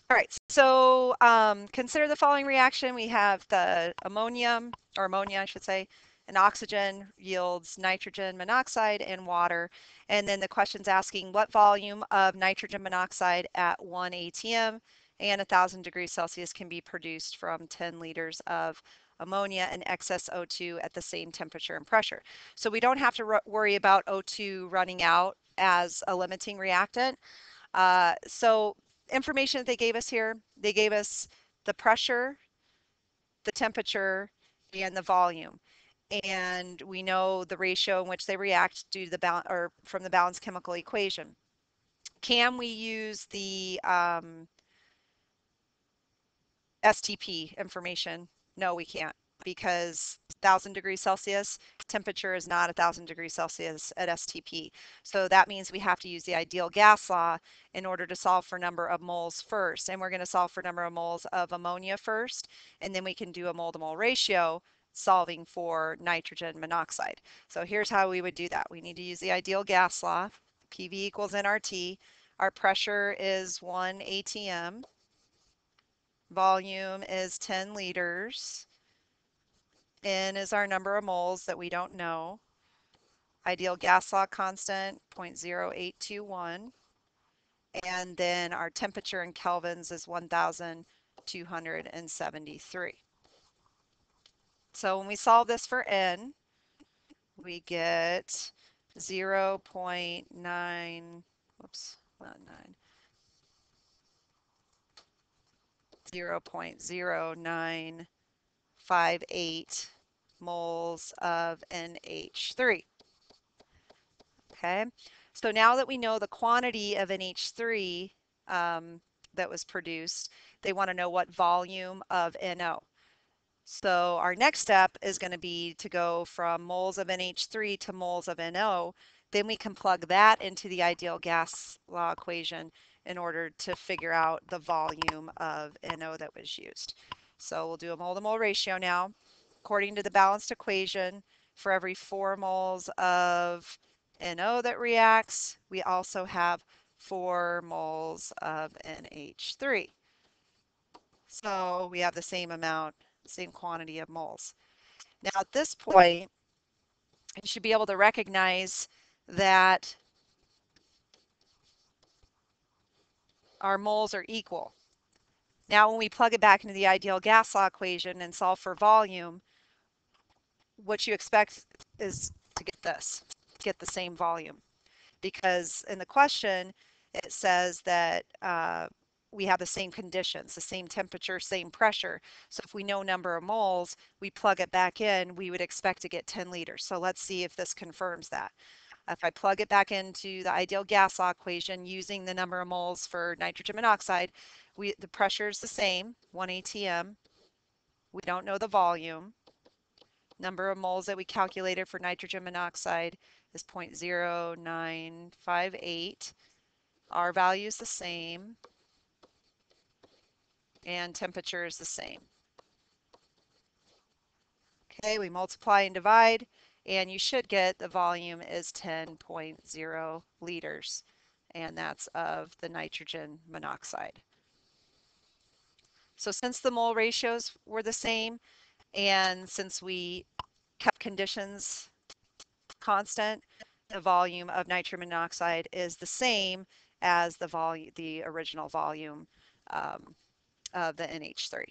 All right, so consider the following reaction. We have the ammonium, or ammonia, I should say, and oxygen yields nitrogen monoxide and water. And then the question's asking what volume of nitrogen monoxide at 1 atm and 1,000 degrees Celsius can be produced from 10 liters of ammonia and excess O2 at the same temperature and pressure. So we don't have to worry about O2 running out as a limiting reactant. So information that they gave us here, they gave us the pressure, the temperature, and the volume. And we know the ratio in which they react due to the balance or from the balanced chemical equation. Can we use the STP information? No, we can't, because 1,000 degrees Celsius temperature is not 1,000 degrees Celsius at STP. So that means we have to use the ideal gas law in order to solve for number of moles first. And we're going to solve for number of moles of ammonia first, and then we can do a mole to mole ratio solving for nitrogen monoxide. So here's how we would do that. We need to use the ideal gas law. PV equals nRT. Our pressure is 1 atm. Volume is 10 liters. N is our number of moles that we don't know. Ideal gas law constant, 0.0821. And then our temperature in kelvins is 1,273. So when we solve this for N, we get 0.9, whoops, not 9, 0.0958 moles of NH3. Okay, so now that we know the quantity of NH3 that was produced, they want to know what volume of NO. So our next step is going to be to go from moles of NH3 to moles of NO. Then we can plug that into the ideal gas law equation in order to figure out the volume of NO that was used. So we'll do a mole to mole ratio now. According to the balanced equation, for every 4 moles of NO that reacts, we also have 4 moles of NH3. So we have the same amount, same quantity of moles. Now at this point, you should be able to recognize that our moles are equal. Now when we plug it back into the ideal gas law equation and solve for volume, what you expect is to get this, get the same volume. Because in the question, it says that we have the same conditions, the same temperature, same pressure. So if we know number of moles, we plug it back in, we would expect to get 10 liters. So let's see if this confirms that. If I plug it back into the ideal gas law equation using the number of moles for nitrogen monoxide, the pressure is the same, 1 atm. We don't know the volume. Number of moles that we calculated for nitrogen monoxide is 0.0958. R value is the same, and temperature is the same. Okay, we multiply and divide, and you should get the volume is 10.0 liters, and that's of the nitrogen monoxide. So since the mole ratios were the same, and since we kept conditions constant, the volume of nitrogen monoxide is the same as the original volume of the NH3.